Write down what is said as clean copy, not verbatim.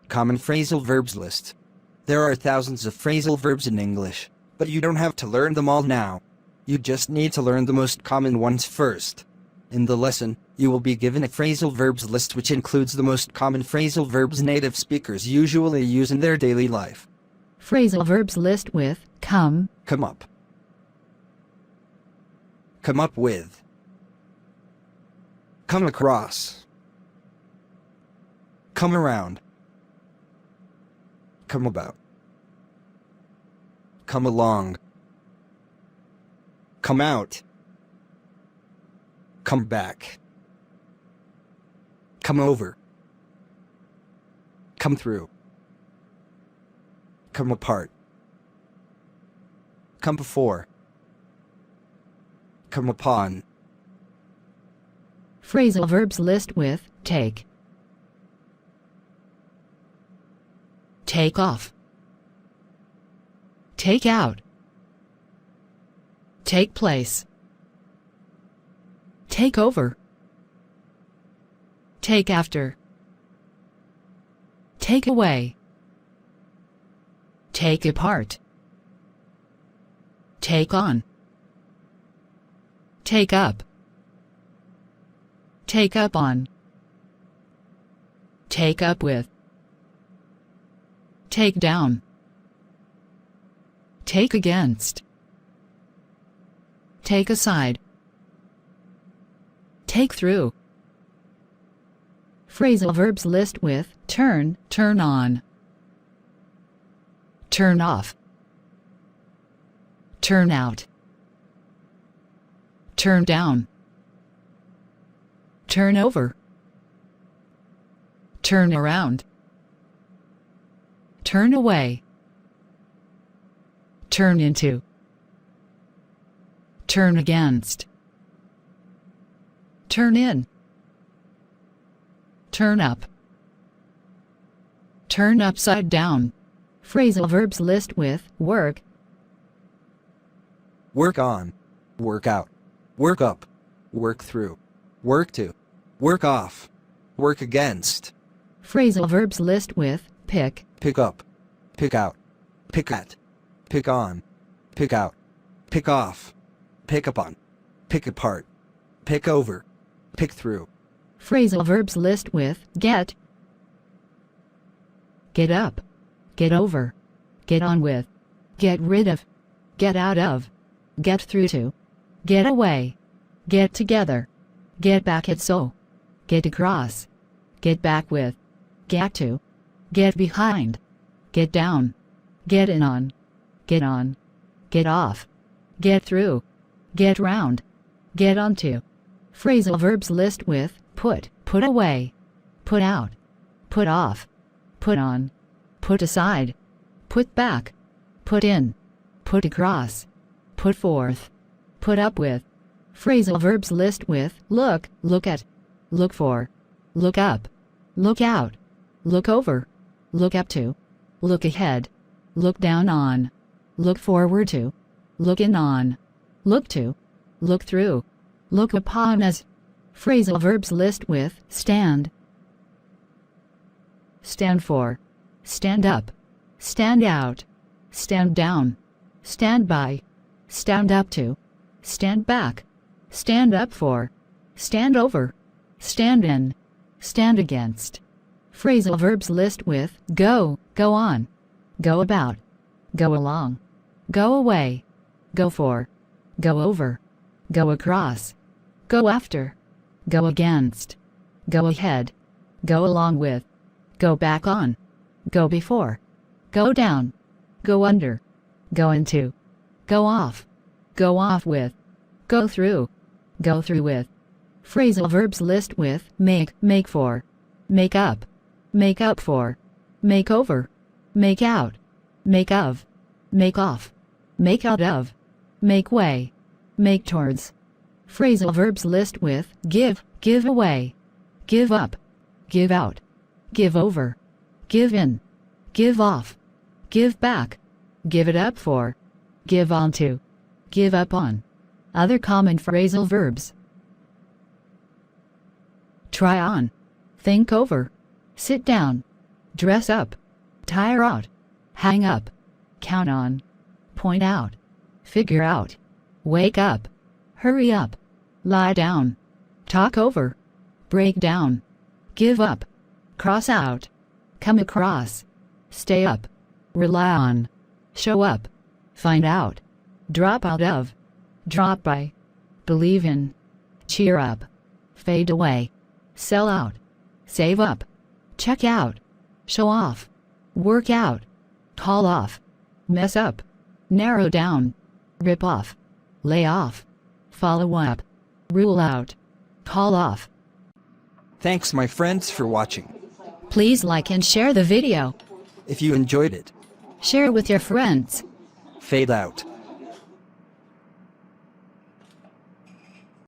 Common phrasal verbs list. There are thousands of phrasal verbs in English, but you don't have to learn them all now. You just need to learn the most common ones first. In the lesson, you will be given a phrasal verbs list which includes the most common phrasal verbs native speakers usually use in their daily life. Phrasal verbs list with come, Come up. Come up with. Come across. Come around. Come about. Come along. Come out. Come back. Come over. Come through. Come apart. Come before. Come upon. phrasal verbs list with take. Take off. Take out. Take place. Take over. Take after. Take away. Take apart. Take on. Take up. Take up on. Take up with. Take down. Take against. Take aside. Take through. Phrasal verbs list with turn, turn on. Turn off. Turn out. Turn down. Turn over. Turn around. Turn away. Turn into. Turn against. Turn in. Turn up. Turn upside down. Phrasal verbs list with work. Work on. Work out. Work up. Work through. Work to. Work off. Work against. Phrasal verbs list with pick. Pick up. Pick out. Pick at. Pick on. Pick out. Pick off. Pick up on. Pick apart. Pick over. Pick through. Phrasal verbs list with get. Get up. Get over. Get on with. Get rid of. Get out of. Get through to. Get away. Get together. Get back at so. Get across. Get back with. Get to. Get behind. Get down. Get in on. Get on. Get off. Get through. Get round. Get onto. Phrasal verbs list with put, put away. Put out. Put off. Put on. Put aside. Put back. Put in. Put across. Put forth. Put up with. Phrasal verbs list with look, look at. Look for. Look up. Look out. Look over. Look up to. Look ahead. Look down on. Look forward to. Look in on. Look to. Look through. Look upon as. Phrasal verbs list with stand. Stand for. Stand up. Stand out. Stand down. Stand by. Stand up to. Stand back. Stand up for. Stand over. Stand in. Stand against. Phrasal verbs list with go, go on. Go about. Go along. Go away. Go for. Go over. Go across. Go after. Go against. Go ahead. Go along with. Go back on. Go before. Go down. Go under. Go into. Go off. Go off with. Go through. Go through with. Phrasal verbs list with make, make for. Make up. Make up for. Make over. Make out. Make of. Make off. Make out of. Make way. Make towards. Phrasal verbs list with give, give away. Give up. Give out. Give over. Give in. Give off. Give back. Give it up for. Give on to. Give up on. Other common phrasal verbs. Try on. Think over. Sit down. dress up, tire out, hang up, count on, point out, figure out, wake up, hurry up, lie down, talk over, break down, give up, cross out, come across, stay up, rely on, show up, find out, drop out of, drop by, believe in, cheer up, fade away, sell out, save up, check out, show off, work out, call off, mess up, narrow down, rip off, lay off, follow up, rule out, call off. Thanks, my friends, for watching. Please like and share the video. If you enjoyed it, Share with your friends. fade out.